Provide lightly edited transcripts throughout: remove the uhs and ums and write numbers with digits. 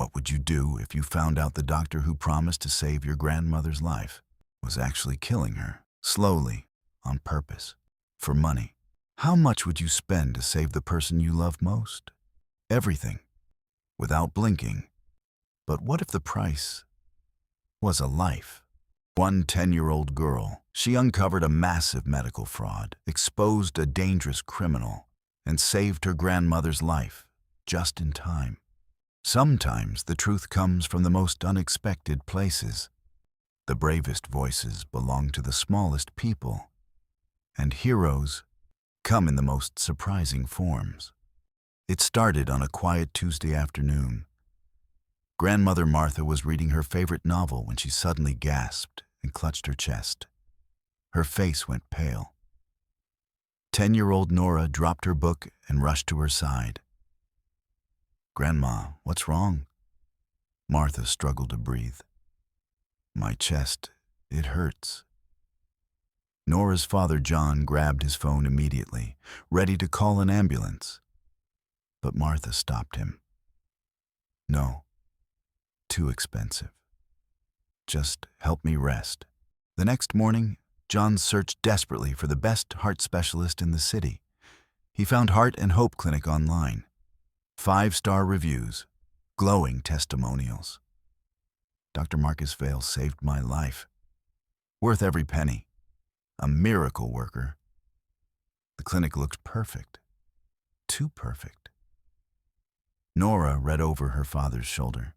What would you do if you found out the doctor who promised to save your grandmother's life was actually killing her, slowly, on purpose, for money? How much would you spend to save the person you love most? Everything, without blinking. But what if the price was a life? One 10-year-old girl, she uncovered a massive medical fraud, exposed a dangerous criminal, and saved her grandmother's life, just in time. Sometimes the truth comes from the most unexpected places. The bravest voices belong to the smallest people, and heroes come in the most surprising forms. It started on a quiet Tuesday afternoon. Grandmother Martha was reading her favorite novel when she suddenly gasped and clutched her chest. Her face went pale. 10-year-old Nora dropped her book and rushed to her side. "Grandma, what's wrong?" Martha struggled to breathe. "My chest, it hurts." Nora's father, John, grabbed his phone immediately, ready to call an ambulance. But Martha stopped him. "No, too expensive. Just help me rest." The next morning, John searched desperately for the best heart specialist in the city. He found Heart and Hope Clinic online. 5-star reviews, glowing testimonials. "Dr. Marcus Vale saved my life. Worth every penny. A miracle worker." The clinic looked perfect. Too perfect. Nora read over her father's shoulder.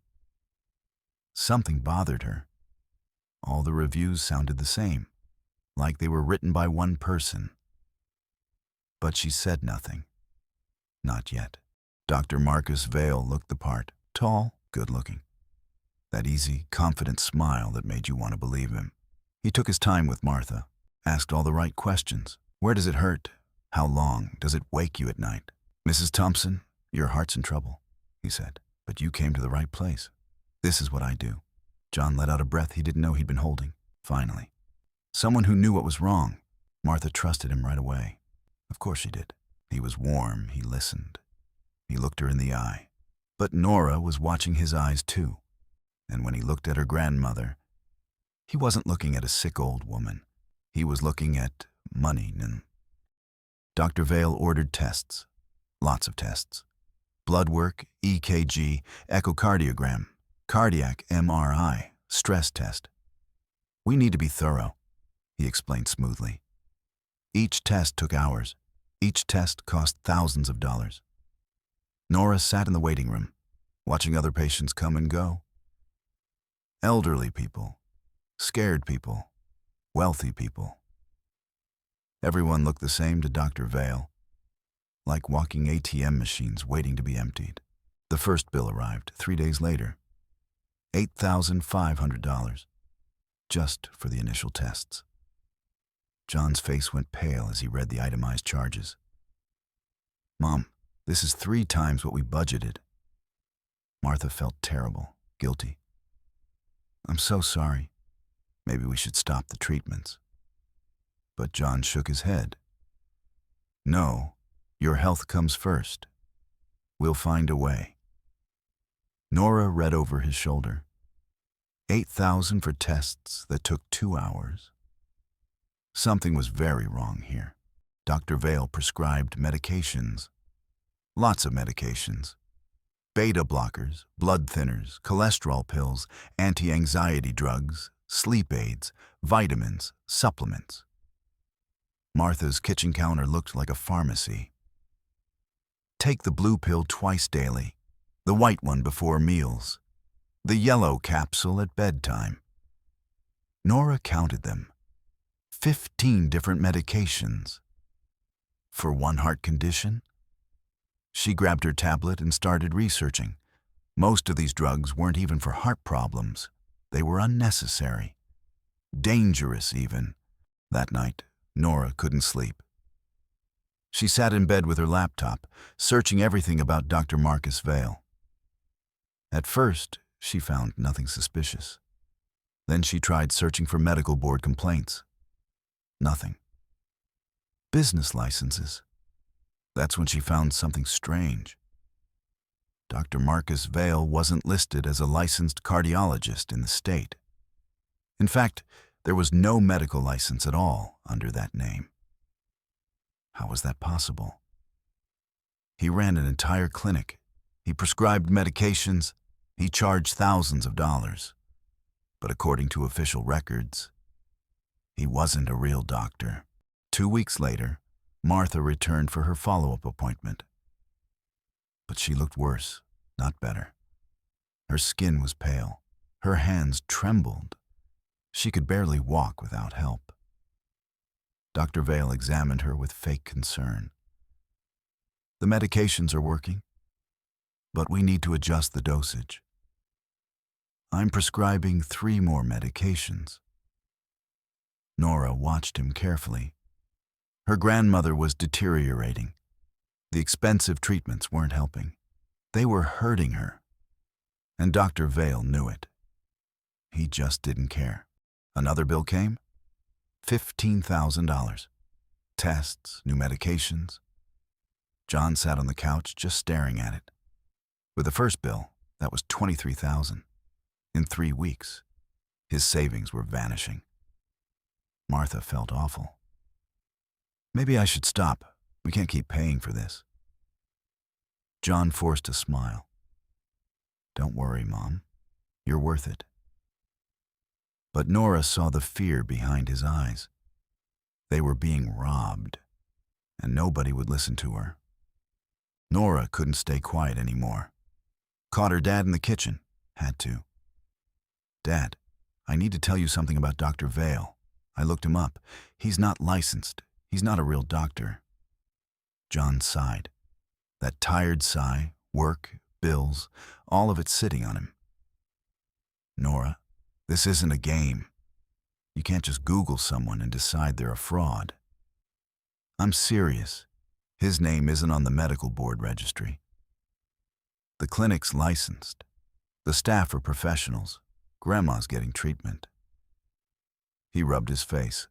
Something bothered her. All the reviews sounded the same, like they were written by one person. But she said nothing. Not yet. Dr. Marcus Vale looked the part, tall, good-looking. That easy, confident smile that made you want to believe him. He took his time with Martha, asked all the right questions. "Where does it hurt? How long? Does it wake you at night?" "Mrs. Thompson, your heart's in trouble," he said. "But you came to the right place. This is what I do." John let out a breath he didn't know he'd been holding. Finally. Someone who knew what was wrong. Martha trusted him right away. Of course she did. He was warm, he listened. He looked her in the eye. But Nora was watching his eyes too. And when he looked at her grandmother, he wasn't looking at a sick old woman. He was looking at money. Dr. Vale ordered tests. Lots of tests. Blood work, EKG, echocardiogram, cardiac MRI, stress test. "We need to be thorough," he explained smoothly. Each test took hours. Each test cost thousands of dollars. Nora sat in the waiting room, watching other patients come and go. Elderly people, scared people, wealthy people. Everyone looked the same to Dr. Vale, like walking ATM machines waiting to be emptied. The first bill arrived 3 days later. $8,500, just for the initial tests. John's face went pale as he read the itemized charges. "Mom, this is 3 times what we budgeted." Martha felt terrible, guilty. "I'm so sorry. Maybe we should stop the treatments." But John shook his head. "No, your health comes first. We'll find a way." Nora read over his shoulder. $8,000 for tests that took 2 hours. Something was very wrong here. Dr. Vale prescribed medications. Lots of medications. Beta blockers, blood thinners, cholesterol pills, anti-anxiety drugs, sleep aids, vitamins, supplements. Martha's kitchen counter looked like a pharmacy. "Take the blue pill twice daily, the white one before meals, the yellow capsule at bedtime." Nora counted them. 15 different medications. For one heart condition? She grabbed her tablet and started researching. Most of these drugs weren't even for heart problems. They were unnecessary. Dangerous, even. That night, Nora couldn't sleep. She sat in bed with her laptop, searching everything about Dr. Marcus Vale. At first, she found nothing suspicious. Then she tried searching for medical board complaints. Nothing. Business licenses. That's when she found something strange. Dr. Marcus Vale wasn't listed as a licensed cardiologist in the state. In fact, there was no medical license at all under that name. How was that possible? He ran an entire clinic. He prescribed medications. He charged thousands of dollars. But according to official records, he wasn't a real doctor. 2 weeks later, Martha returned for her follow-up appointment. But she looked worse, not better. Her skin was pale. Her hands trembled. She could barely walk without help. Dr. Vale examined her with fake concern. The medications are working, but we need to adjust the dosage. I'm prescribing 3 more medications. Nora watched him carefully. Her grandmother was deteriorating. The expensive treatments weren't helping. They were hurting her. And Dr. Vale knew it. He just didn't care. Another bill came. $15,000. Tests, new medications. John sat on the couch just staring at it. With the first bill, that was $23,000. In 3 weeks, his savings were vanishing. Martha felt awful. Maybe I should stop. We can't keep paying for this. John forced a smile. Don't worry, Mom. You're worth it. But Nora saw the fear behind his eyes. They were being robbed, and nobody would listen to her. Nora couldn't stay quiet anymore. Caught her dad in the kitchen. Had to. Dad, I need to tell you something about Dr. Vale. I looked him up. He's not licensed. He's not a real doctor. John sighed. That tired sigh, work, bills, all of it sitting on him. Nora, this isn't a game. You can't just Google someone and decide they're a fraud. I'm serious. His name isn't on the medical board registry. The clinic's licensed. The staff are professionals. Grandma's getting treatment. He rubbed his face.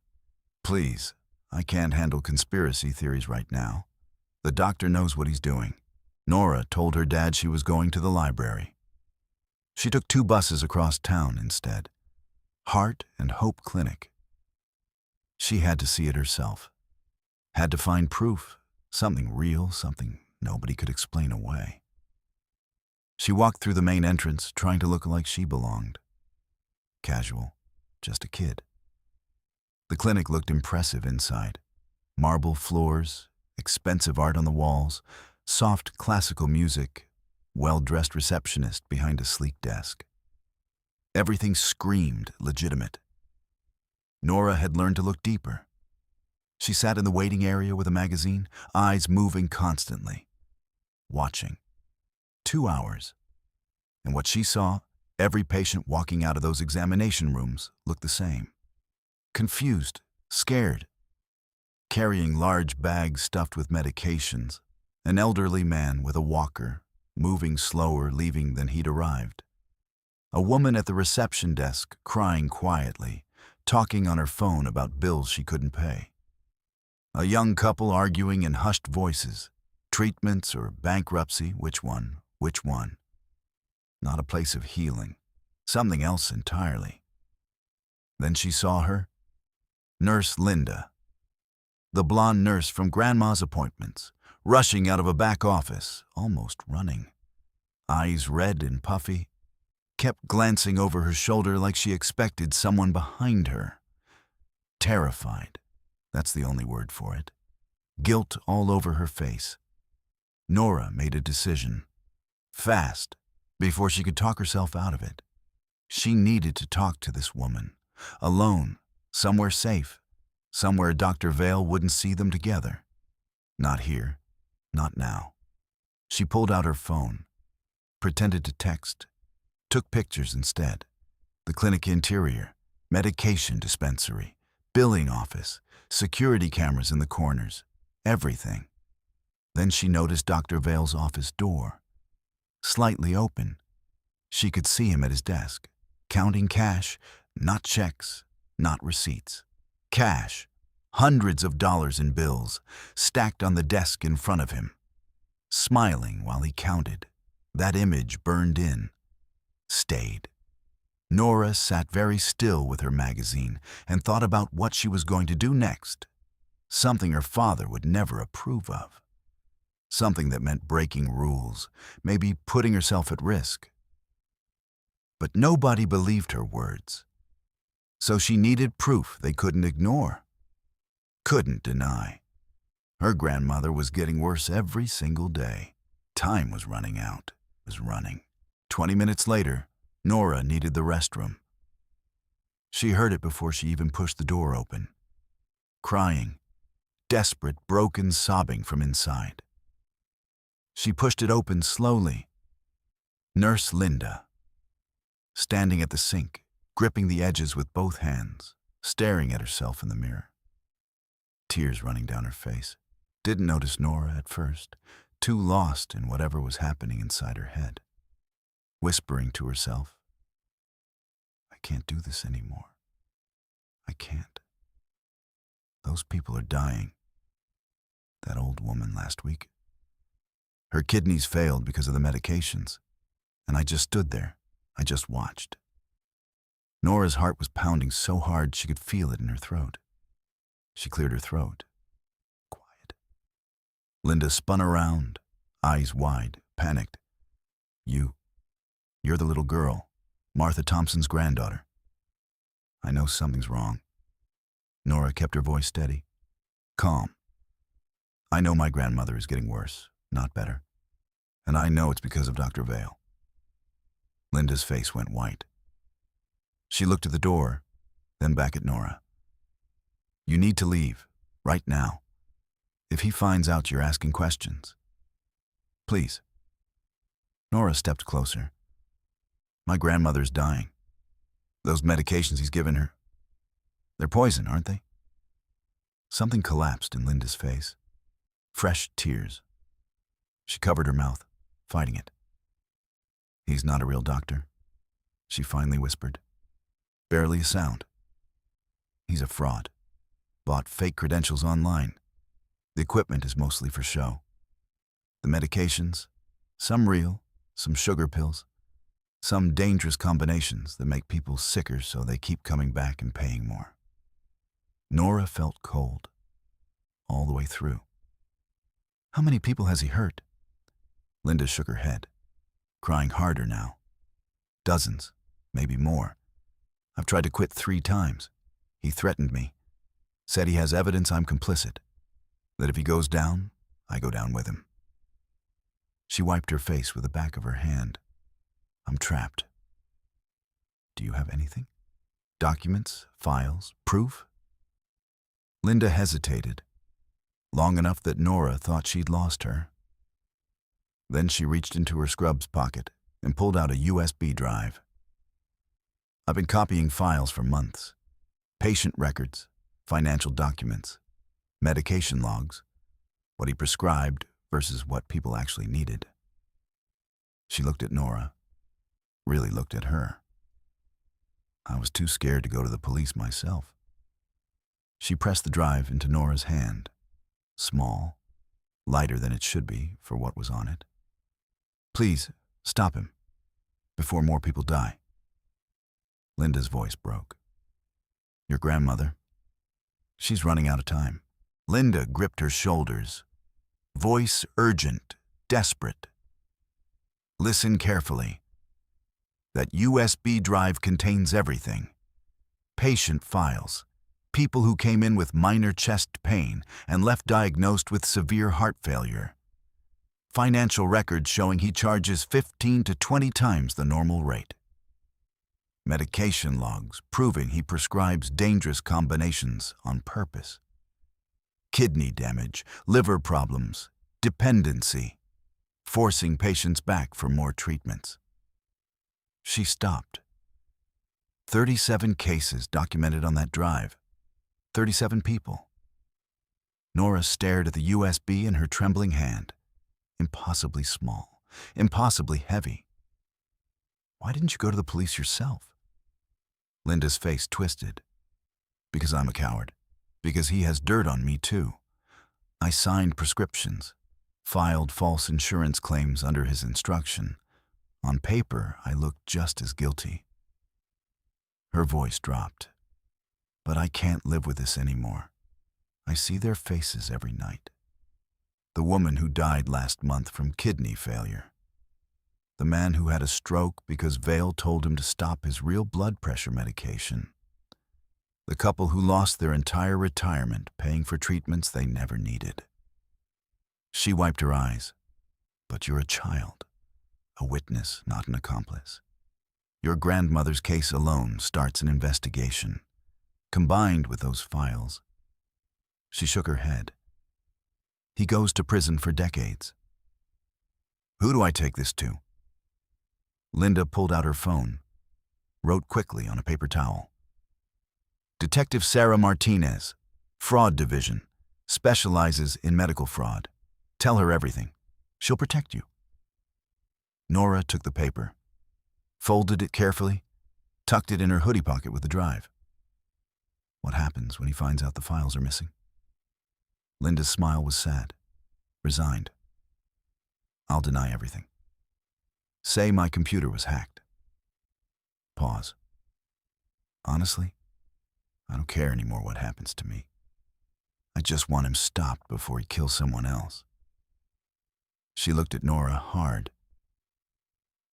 Please, I can't handle conspiracy theories right now. The doctor knows what he's doing. Nora told her dad she was going to the library. She took 2 buses across town instead. Heart and Hope Clinic. She had to see it herself. Had to find proof, something real, something nobody could explain away. She walked through the main entrance, trying to look like she belonged. Casual, just a kid. The clinic looked impressive inside. Marble floors, expensive art on the walls, soft classical music, well-dressed receptionist behind a sleek desk. Everything screamed legitimate. Nora had learned to look deeper. She sat in the waiting area with a magazine, eyes moving constantly, watching. 2 hours. And what she saw, every patient walking out of those examination rooms looked the same. Confused, scared, carrying large bags stuffed with medications, an elderly man with a walker, moving slower leaving than he'd arrived. A woman at the reception desk crying quietly, talking on her phone about bills she couldn't pay. A young couple arguing in hushed voices, treatments or bankruptcy, which one? Not a place of healing, something else entirely. Then she saw her, Nurse Linda, the blonde nurse from Grandma's appointments, rushing out of a back office, almost running. Eyes red and puffy, kept glancing over her shoulder like she expected someone behind her. Terrified, that's the only word for it. Guilt all over her face. Nora made a decision. Fast, before she could talk herself out of it. She needed to talk to this woman, alone, somewhere safe, somewhere Dr. Vale wouldn't see them together. Not here, not now. She pulled out her phone, pretended to text, took pictures instead. The clinic interior, medication dispensary, billing office, security cameras in the corners, everything. Then she noticed Dr. Vale's office door, slightly open. She could see him at his desk, counting cash, not checks, not receipts. Cash, hundreds of dollars in bills, stacked on the desk in front of him, smiling while he counted. That image burned in, stayed. Nora sat very still with her magazine and thought about what she was going to do next. Something her father would never approve of. Something that meant breaking rules, maybe putting herself at risk. But nobody believed her words. So she needed proof they couldn't ignore, couldn't deny. Her grandmother was getting worse every single day. Time was running out, was running. 20 minutes later, Nora needed the restroom. She heard it before she even pushed the door open. Crying, desperate, broken sobbing from inside. She pushed it open slowly. Nurse Linda, standing at the sink, gripping the edges with both hands, staring at herself in the mirror. Tears running down her face. Didn't notice Nora at first, too lost in whatever was happening inside her head. Whispering to herself, I can't do this anymore. I can't. Those people are dying. That old woman last week. Her kidneys failed because of the medications, and I just stood there. I just watched. Nora's heart was pounding so hard she could feel it in her throat. She cleared her throat. Quiet. Linda spun around, eyes wide, panicked. You're the little girl, Martha Thompson's granddaughter. I know something's wrong. Nora kept her voice steady, calm. I know my grandmother is getting worse, not better. And I know it's because of Dr. Vale. Linda's face went white. She looked at the door, then back at Nora. You need to leave, right now. If he finds out you're asking questions. Please. Nora stepped closer. My grandmother's dying. Those medications he's given her, they're poison, aren't they? Something collapsed in Linda's face. Fresh tears. She covered her mouth, fighting it. He's not a real doctor, she finally whispered. Barely a sound. He's a fraud. Bought fake credentials online. The equipment is mostly for show. The medications, some real, some sugar pills, some dangerous combinations that make people sicker so they keep coming back and paying more. Nora felt cold, all the way through. How many people has he hurt? Linda shook her head, crying harder now. Dozens, maybe more. I've tried to quit 3 times. He threatened me. Said he has evidence I'm complicit. That if he goes down, I go down with him. She wiped her face with the back of her hand. I'm trapped. Do you have anything? Documents, files, proof? Linda hesitated, long enough that Nora thought she'd lost her. Then she reached into her scrubs pocket and pulled out a USB drive. I've been copying files for months. Patient records, financial documents, medication logs, what he prescribed versus what people actually needed. She looked at Nora, really looked at her. I was too scared to go to the police myself. She pressed the drive into Nora's hand, small, lighter than it should be for what was on it. Please, stop him, before more people die. Linda's voice broke. Your grandmother? She's running out of time. Linda gripped her shoulders, voice urgent, desperate. Listen carefully. That USB drive contains everything. Patient files, people who came in with minor chest pain and left diagnosed with severe heart failure. Financial records showing he charges 15 to 20 times the normal rate. Medication logs proving he prescribes dangerous combinations on purpose. Kidney damage, liver problems, dependency, forcing patients back for more treatments. She stopped. 37 cases documented on that drive. 37 people. Nora stared at the USB in her trembling hand. Impossibly small, impossibly heavy. Why didn't you go to the police yourself? Linda's face twisted. Because I'm a coward. Because he has dirt on me too. I signed prescriptions, filed false insurance claims under his instruction, On paper, I looked just as guilty. Her voice dropped. But I can't live with this anymore. I see their faces every night. The woman who died last month from kidney failure. The man who had a stroke because Vale told him to stop his real blood pressure medication. The couple who lost their entire retirement paying for treatments they never needed. She wiped her eyes. But you're a child, a witness, not an accomplice. Your grandmother's case alone starts an investigation, combined with those files. She shook her head. He goes to prison for decades. Who do I take this to? Linda pulled out her phone, wrote quickly on a paper towel. Detective Sarah Martinez, Fraud Division, specializes in medical fraud. Tell her everything. She'll protect you. Nora took the paper, folded it carefully, tucked it in her hoodie pocket with the drive. What happens when he finds out the files are missing? Linda's smile was sad, resigned. I'll deny everything. Say my computer was hacked. Pause. Honestly, I don't care anymore what happens to me. I just want him stopped before he kills someone else. She looked at Nora hard.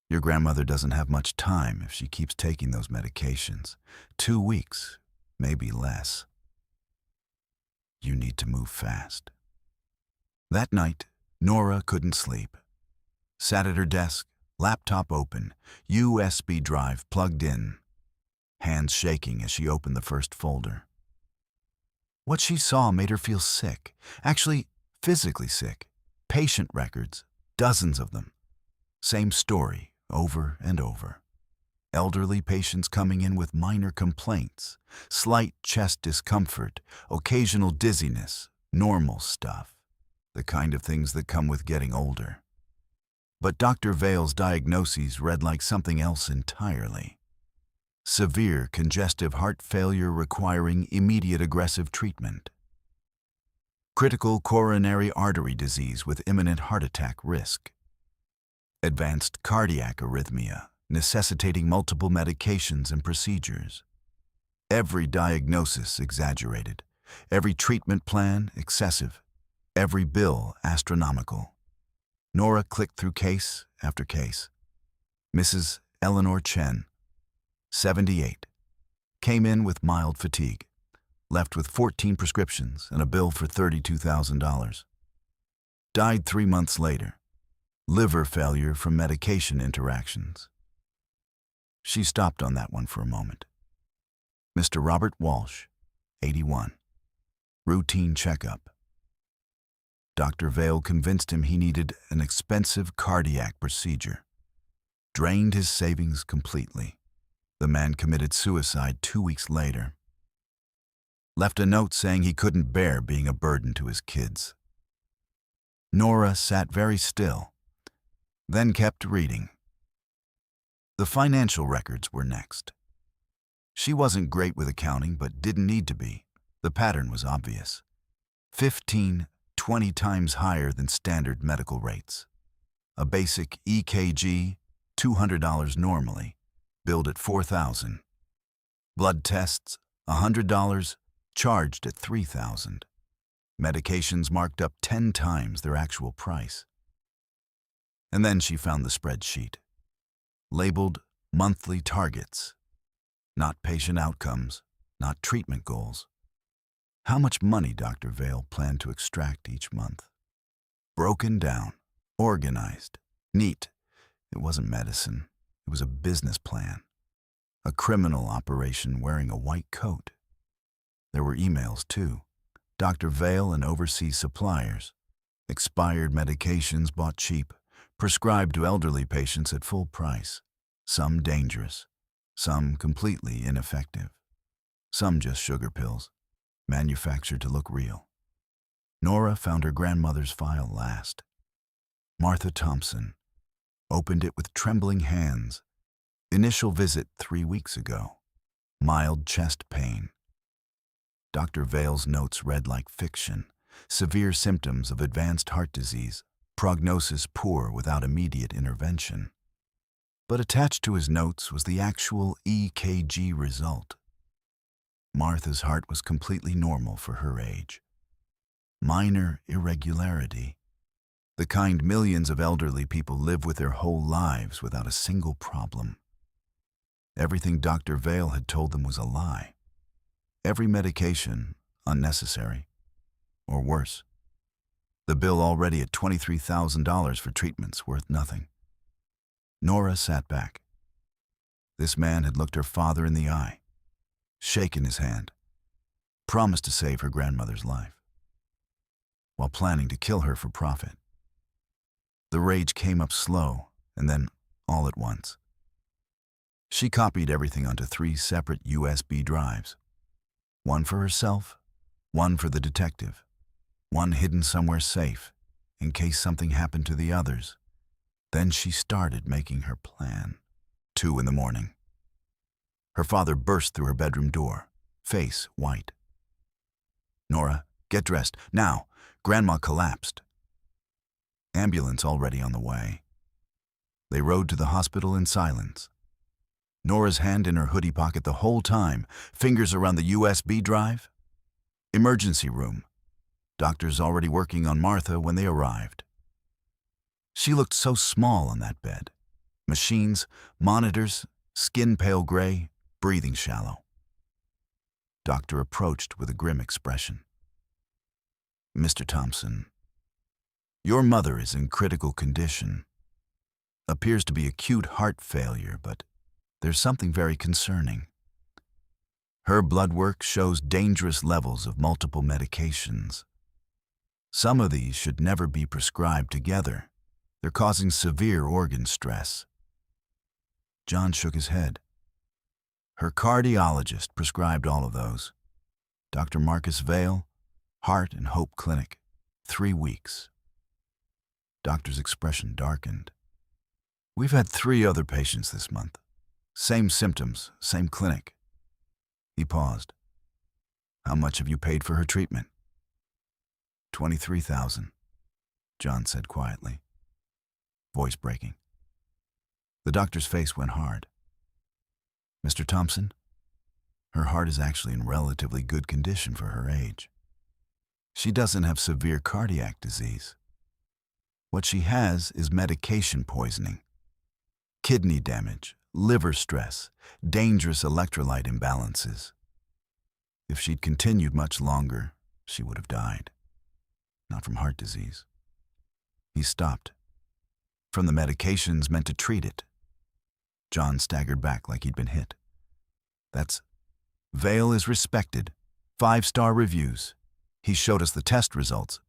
Your grandmother doesn't have much time if she keeps taking those medications. 2 weeks, maybe less. You need to move fast. That night, Nora couldn't sleep. Sat at her desk, laptop open, USB drive plugged in, hands shaking as she opened the first folder. What she saw made her feel sick, actually physically sick. Patient records, dozens of them. Same story, over and over. Elderly patients coming in with minor complaints, slight chest discomfort, occasional dizziness, normal stuff. The kind of things that come with getting older. But Dr. Vale's diagnoses read like something else entirely. Severe congestive heart failure requiring immediate aggressive treatment. Critical coronary artery disease with imminent heart attack risk. Advanced cardiac arrhythmia necessitating multiple medications and procedures. Every diagnosis exaggerated, every treatment plan excessive, every bill astronomical. Nora clicked through case after case. Mrs. Eleanor Chen, 78, came in with mild fatigue, left with 14 prescriptions and a bill for $32,000. Died 3 months later. Liver failure from medication interactions. She stopped on that one for a moment. Mr. Robert Walsh, 81. Routine checkup. Dr. Vale convinced him he needed an expensive cardiac procedure. Drained his savings completely. The man committed suicide 2 weeks later. Left a note saying he couldn't bear being a burden to his kids. Nora sat very still, then kept reading. The financial records were next. She wasn't great with accounting, but didn't need to be. The pattern was obvious. 15, 20 times higher than standard medical rates. A basic EKG, $200 normally, billed at $4,000. Blood tests, $100, charged at $3,000. Medications marked up 10 times their actual price. And then she found the spreadsheet, labeled monthly targets, not patient outcomes, not treatment goals. How much money Dr. Vale planned to extract each month. Broken down, organized, neat. It wasn't medicine, it was a business plan. A criminal operation wearing a white coat. There were emails too. Dr. Vale and overseas suppliers. Expired medications bought cheap, prescribed to elderly patients at full price. Some dangerous, some completely ineffective. Some just sugar pills, manufactured to look real. Nora found her grandmother's file last. Martha Thompson opened it with trembling hands. Initial visit 3 weeks ago. Mild chest pain. Dr. Vale's notes read like fiction. Severe symptoms of advanced heart disease. Prognosis poor without immediate intervention. But attached to his notes was the actual EKG result. Martha's heart was completely normal for her age. Minor irregularity. The kind millions of elderly people live with their whole lives without a single problem. Everything Dr. Vale had told them was a lie. Every medication, unnecessary, or worse. The bill already at $23,000 for treatments worth nothing. Nora sat back. This man had looked her father in the eye, shaken his hand, promised to save her grandmother's life, while planning to kill her for profit. The rage came up slow, and then all at once. She copied everything onto 3 separate USB drives. One for herself, one for the detective, one hidden somewhere safe, in case something happened to the others. Then she started making her plan. 2 in the morning. Her father burst through her bedroom door, face white. "Nora, get dressed, now! Grandma collapsed." Ambulance already on the way. They rode to the hospital in silence. Nora's hand in her hoodie pocket the whole time, fingers around the USB drive. Emergency room. Doctors already working on Martha when they arrived. She looked so small on that bed. Machines, monitors, skin pale gray, breathing shallow. Doctor approached with a grim expression. "Mr. Thompson, your mother is in critical condition. Appears to be acute heart failure, but there's something very concerning. Her blood work shows dangerous levels of multiple medications. Some of these should never be prescribed together. They're causing severe organ stress." John shook his head. Her cardiologist prescribed all of those. Dr. Marcus Vale, Heart and Hope Clinic, 3 weeks. Doctor's expression darkened. "We've had 3 other patients this month. Same symptoms, same clinic." He paused. "How much have you paid for her treatment?" $23,000, John said quietly, voice breaking. The doctor's face went hard. "Mr. Thompson, her heart is actually in relatively good condition for her age. She doesn't have severe cardiac disease. What she has is medication poisoning, kidney damage, liver stress, dangerous electrolyte imbalances. If she'd continued much longer, she would have died. Not from heart disease." He stopped. "From the medications meant to treat it." John staggered back like he'd been hit. "That's... Vale is respected. 5-star reviews. He showed us the test results.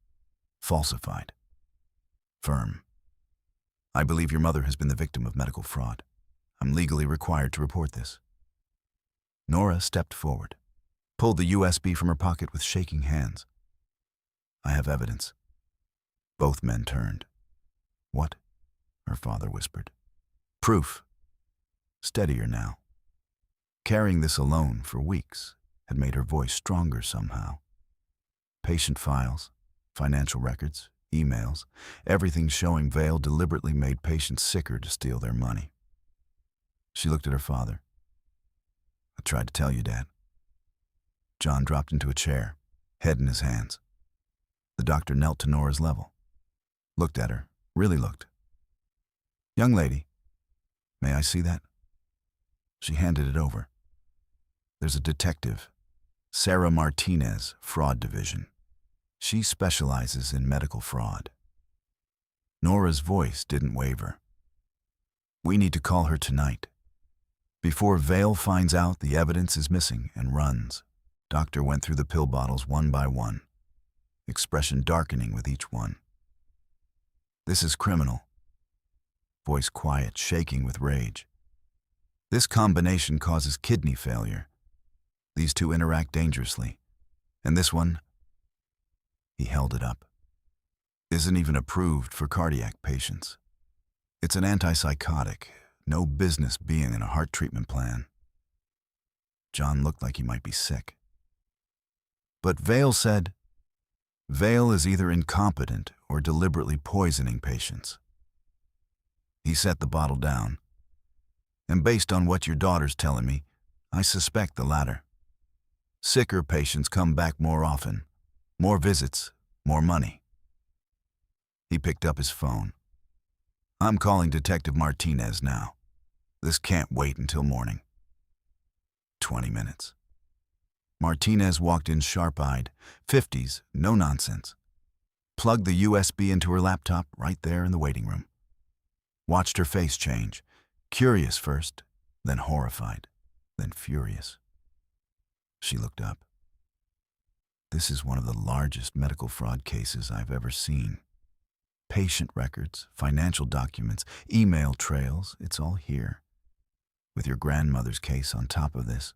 Falsified. Firm. I believe your mother has been the victim of medical fraud. I'm legally required to report this." Nora stepped forward, pulled the USB from her pocket with shaking hands. "I have evidence." Both men turned. "What?" her father whispered. "Proof." Steadier now. Carrying this alone for weeks had made her voice stronger somehow. Patient files, financial records, emails, everything showing Vale deliberately made patients sicker to steal their money. She looked at her father. "I tried to tell you, Dad." John dropped into a chair, head in his hands. The doctor knelt to Nora's level. Looked at her, really looked. "Young lady, may I see that?" She handed it over. "There's a detective, Sarah Martinez, Fraud Division. She specializes in medical fraud." Nora's voice didn't waver. "We need to call her tonight. Before Vale finds out the evidence is missing and runs." Doctor went through the pill bottles one by one, expression darkening with each one. "This is criminal." Voice quiet, shaking with rage. "This combination causes kidney failure. These 2 interact dangerously. And this one," he held it up, "isn't even approved for cardiac patients. It's an antipsychotic, no business being in a heart treatment plan." John looked like he might be sick. But Vale said, "Vale is either incompetent or deliberately poisoning patients." He set the bottle down. And based on what your daughter's telling me, I suspect the latter. Sicker patients come back more often. More visits, more money. He picked up his phone. I'm calling Detective Martinez now. This can't wait until morning. 20 minutes. Martinez walked in sharp-eyed, 50s, no nonsense. Plugged the USB into her laptop right there in the waiting room. Watched her face change, curious first, then horrified, then furious. She looked up. This is one of the largest medical fraud cases I've ever seen. Patient records, financial documents, email trails, it's all here. With your grandmother's case on top of this.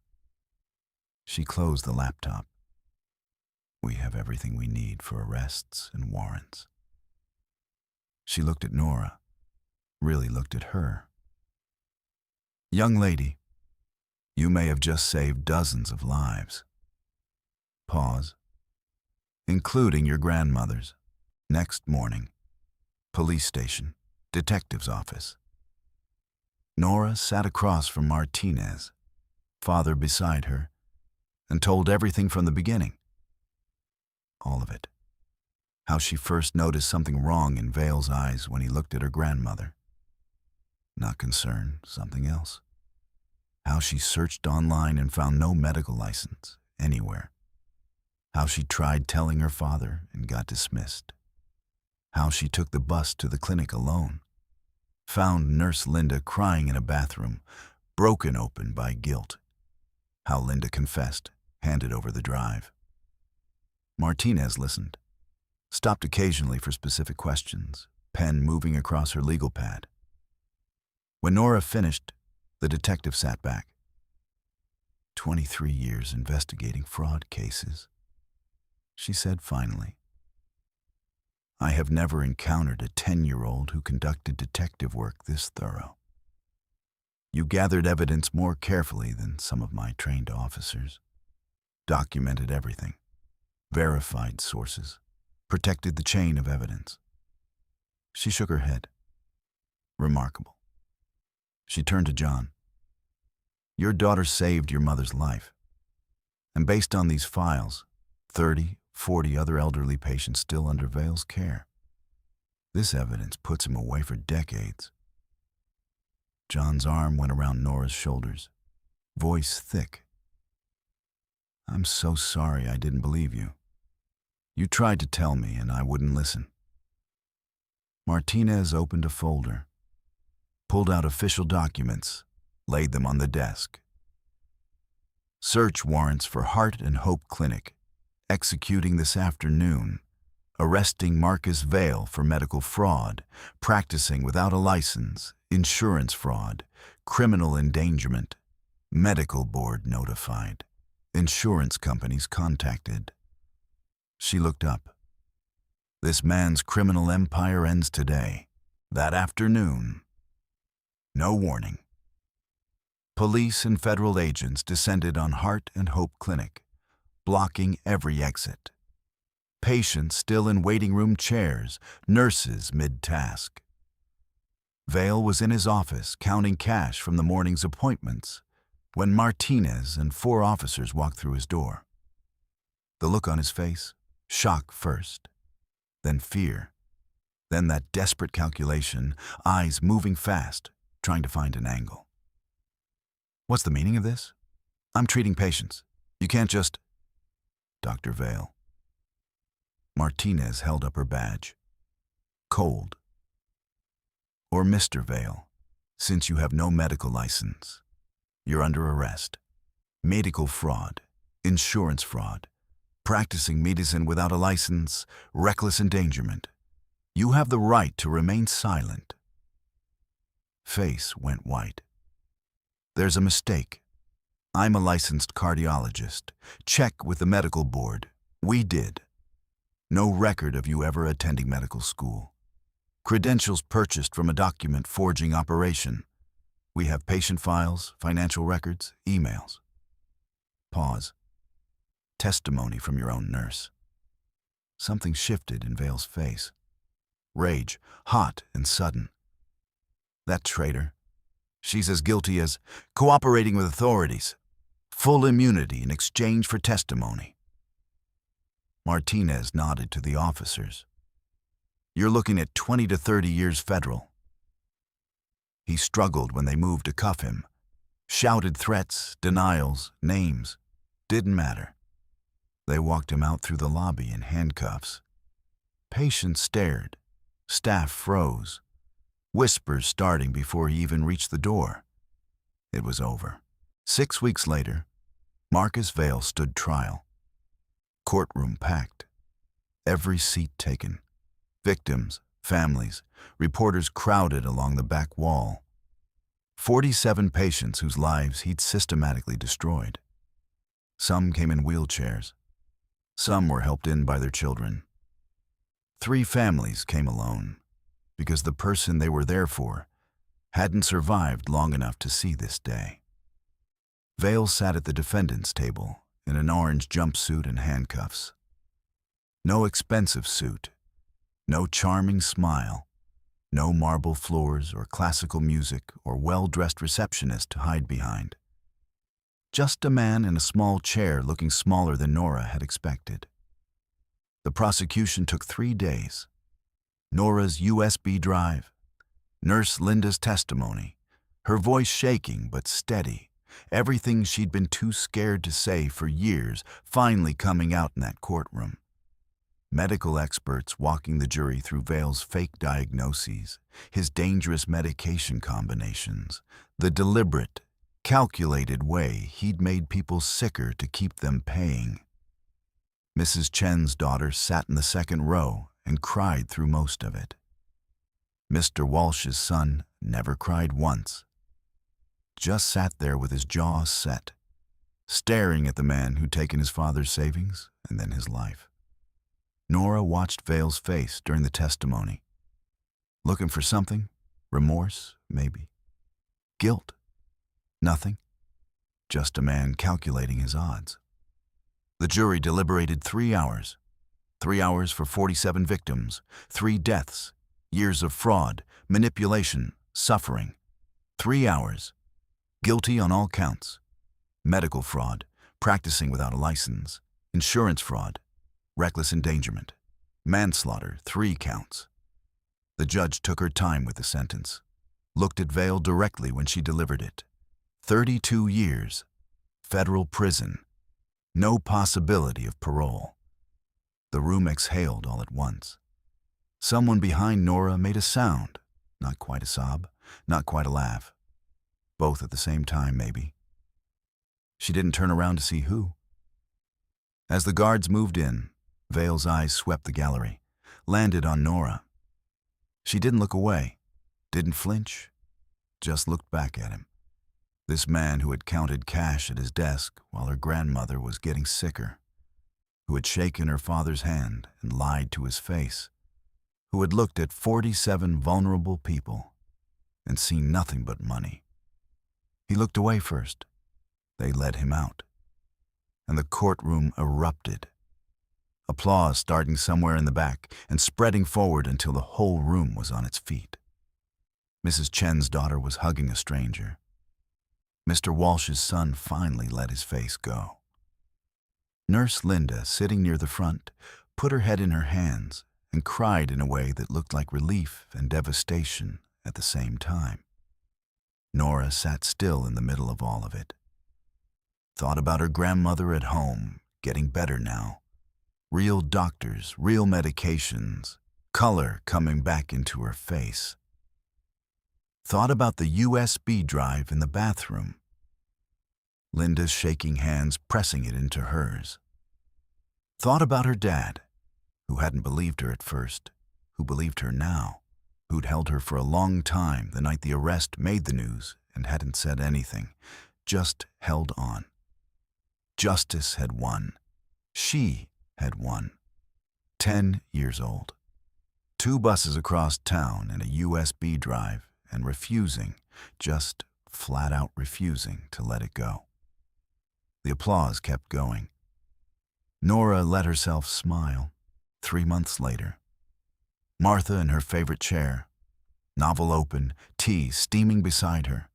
She closed the laptop. We have everything we need for arrests and warrants. She looked at Nora, really looked at her. Young lady, you may have just saved dozens of lives. Pause. Including your grandmother's. Next morning. Police station, detective's office. Nora sat across from Martinez, father beside her, and told everything from the beginning. All of it. How she first noticed something wrong in Vale's eyes when he looked at her grandmother. Not concern, something else. How she searched online and found no medical license anywhere. How she tried telling her father and got dismissed. How she took the bus to the clinic alone. Found Nurse Linda crying in a bathroom, broken open by guilt. How Linda confessed, handed over the drive. Martinez listened, stopped occasionally for specific questions, pen moving across her legal pad. When Nora finished, the detective sat back. 23 years investigating fraud cases, she said finally. I have never encountered a 10-year-old who conducted detective work this thorough. You gathered evidence more carefully than some of my trained officers. Documented everything. Verified sources. Protected the chain of evidence. She shook her head. Remarkable. She turned to John. Your daughter saved your mother's life. And based on these files, 30, 40 other elderly patients still under Vale's care. This evidence puts him away for decades. John's arm went around Nora's shoulders, voice thick. I'm so sorry I didn't believe you. You tried to tell me and I wouldn't listen. Martinez opened a folder, pulled out official documents, laid them on the desk. Search warrants for Heart and Hope Clinic, executing this afternoon, arresting Marcus Vale for medical fraud, practicing without a license, insurance fraud, criminal endangerment, medical board notified, insurance companies contacted. She looked up. This man's criminal empire ends today, that afternoon. No warning. Police and federal agents descended on Heart and Hope Clinic, blocking every exit. Patients still in waiting room chairs, nurses mid-task. Vale was in his office counting cash from the morning's appointments when Martinez and 4 officers walked through his door. The look on his face, shock first, then fear, then that desperate calculation, eyes moving fast, trying to find an angle. What's the meaning of this? I'm treating patients. You can't just... Dr. Vale. Martinez held up her badge. Cold. Or Mr. Vale, since you have no medical license, you're under arrest. Medical fraud, insurance fraud, practicing medicine without a license, reckless endangerment. You have the right to remain silent. Face went white. There's a mistake. I'm a licensed cardiologist. Check with the medical board. We did. No record of you ever attending medical school. Credentials purchased from a document forging operation. We have patient files, financial records, emails. Pause. Testimony from your own nurse. Something shifted in Vale's face. Rage, hot and sudden. That traitor. She's as guilty as cooperating with authorities. Full immunity in exchange for testimony. Martinez nodded to the officers. You're looking at 20 to 30 years federal. He struggled when they moved to cuff him. Shouted threats, denials, names. Didn't matter. They walked him out through the lobby in handcuffs. Patients stared. Staff froze. Whispers starting before he even reached the door. It was over. 6 weeks later, Marcus Vale stood trial. Courtroom packed. Every seat taken. Victims, families, reporters crowded along the back wall. 47 patients whose lives he'd systematically destroyed. Some came in wheelchairs. Some were helped in by their children. 3 families came alone because the person they were there for hadn't survived long enough to see this day. Vale sat at the defendant's table in an orange jumpsuit and handcuffs. No expensive suit, no charming smile, no marble floors or classical music or well-dressed receptionist to hide behind. Just a man in a small chair looking smaller than Nora had expected. The prosecution took 3 days. Nora's USB drive, Nurse Linda's testimony, her voice shaking but steady, everything she'd been too scared to say for years finally coming out in that courtroom. Medical experts walking the jury through Vale's fake diagnoses, his dangerous medication combinations, the deliberate, calculated way he'd made people sicker to keep them paying. Mrs. Chen's daughter sat in the second row and cried through most of it. Mr. Walsh's son never cried once. Just sat there with his jaw set, staring at the man who'd taken his father's savings and then his life. Nora watched Vale's face during the testimony. Looking for something? Remorse, maybe. Guilt? Nothing. Just a man calculating his odds. The jury deliberated 3 hours. 3 hours for 47 victims, 3 deaths, years of fraud, manipulation, suffering. 3 hours. Guilty on all counts. Medical fraud, practicing without a license, insurance fraud, reckless endangerment, manslaughter, 3 counts. The judge took her time with the sentence, looked at Vale directly when she delivered it. 32 years, federal prison, no possibility of parole. The room exhaled all at once. Someone behind Nora made a sound, not quite a sob, not quite a laugh. Both at the same time, maybe. She didn't turn around to see who. As the guards moved in, Vale's eyes swept the gallery, landed on Nora. She didn't look away, didn't flinch, just looked back at him. This man who had counted cash at his desk while her grandmother was getting sicker, who had shaken her father's hand and lied to his face, who had looked at 47 vulnerable people and seen nothing but money. He looked away first. They led him out. And the courtroom erupted. Applause starting somewhere in the back and spreading forward until the whole room was on its feet. Mrs. Chen's daughter was hugging a stranger. Mr. Walsh's son finally let his face go. Nurse Linda, sitting near the front, put her head in her hands and cried in a way that looked like relief and devastation at the same time. Nora sat still in the middle of all of it. Thought about her grandmother at home, getting better now. Real doctors, real medications, color coming back into her face. Thought about the USB drive in the bathroom. Linda's shaking hands pressing it into hers. Thought about her dad, who hadn't believed her at first, who believed her now, who'd held her for a long time the night the arrest made the news and hadn't said anything, just held on. Justice had won. She had won. 10 years old. 2 buses across town and a USB drive, and refusing, just flat out refusing to let it go. The applause kept going. Nora let herself smile. 3 months later. Martha in her favorite chair, novel open, tea steaming beside her,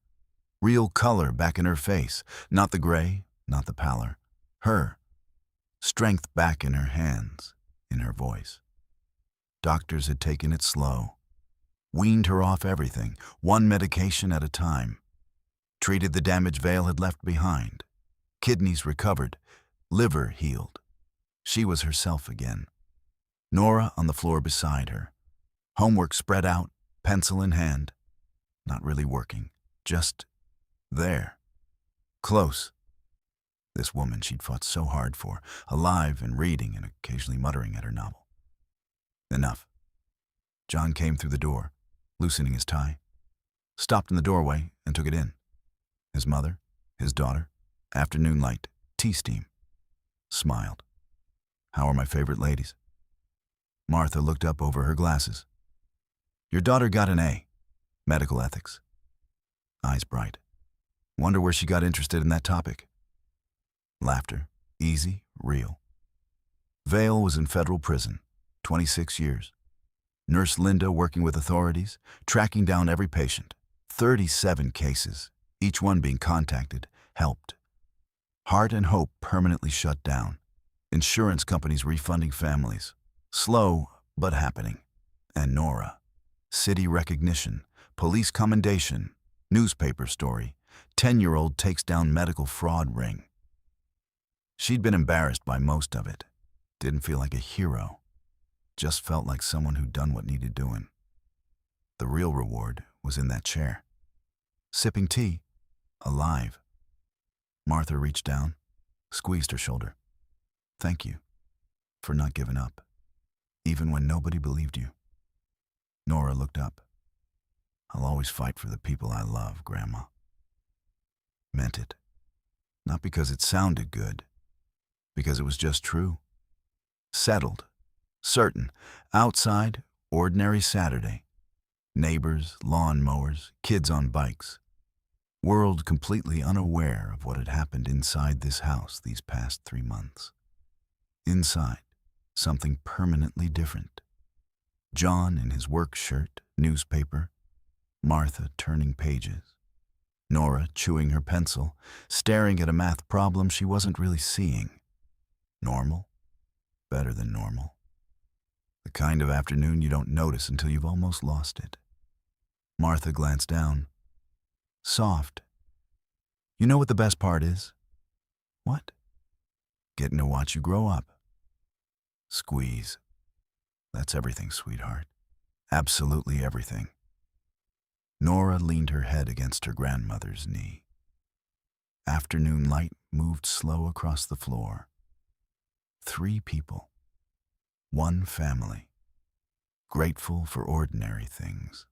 Real color back in her face, not the gray, not the pallor. Her. Strength back in her hands, in her voice. Doctors had taken it slow, weaned her off everything, one medication at a time. Treated the damage Vale had left behind. Kidneys recovered, liver healed. She was herself again. Nora on the floor beside her. Homework spread out, pencil in hand. Not really working, just there. Close. This woman she'd fought so hard for, alive and reading and occasionally muttering at her novel. Enough. John came through the door, loosening his tie. Stopped in the doorway and took it in. His mother, his daughter, afternoon light, tea steam. Smiled. How are my favorite ladies? Martha looked up over her glasses. Your daughter got an A. Medical ethics. Eyes bright. Wonder where she got interested in that topic. Laughter. Easy, real. Vale was in federal prison, 26 years. Nurse Linda working with authorities, tracking down every patient. 37 cases, each one being contacted, helped. Heart and Hope permanently shut down. Insurance companies refunding families. Slow, but happening. And Nora. City recognition, police commendation, newspaper story. 10-year-old takes down medical fraud ring. She'd been embarrassed by most of it. Didn't feel like a hero. Just felt like someone who'd done what needed doing. The real reward was in that chair. Sipping tea. Alive. Martha reached down, squeezed her shoulder. Thank you for not giving up, even when nobody believed you. Nora looked up. I'll always fight for the people I love, Grandma. Meant it. Not because it sounded good, because it was just true. Settled. Certain. Outside, ordinary Saturday. Neighbors, lawn mowers, kids on bikes. World completely unaware of what had happened inside this house these past 3 months. Inside, something permanently different. John in his work shirt, newspaper. Martha turning pages. Nora chewing her pencil, staring at a math problem she wasn't really seeing. Normal? Better than normal. The kind of afternoon you don't notice until you've almost lost it. Martha glanced down. Soft. You know what the best part is? What? Getting to watch you grow up. Squeeze. That's everything, sweetheart. Absolutely everything. Nora leaned her head against her grandmother's knee. Afternoon light moved slow across the floor. 3 people. 1 family. Grateful for ordinary things.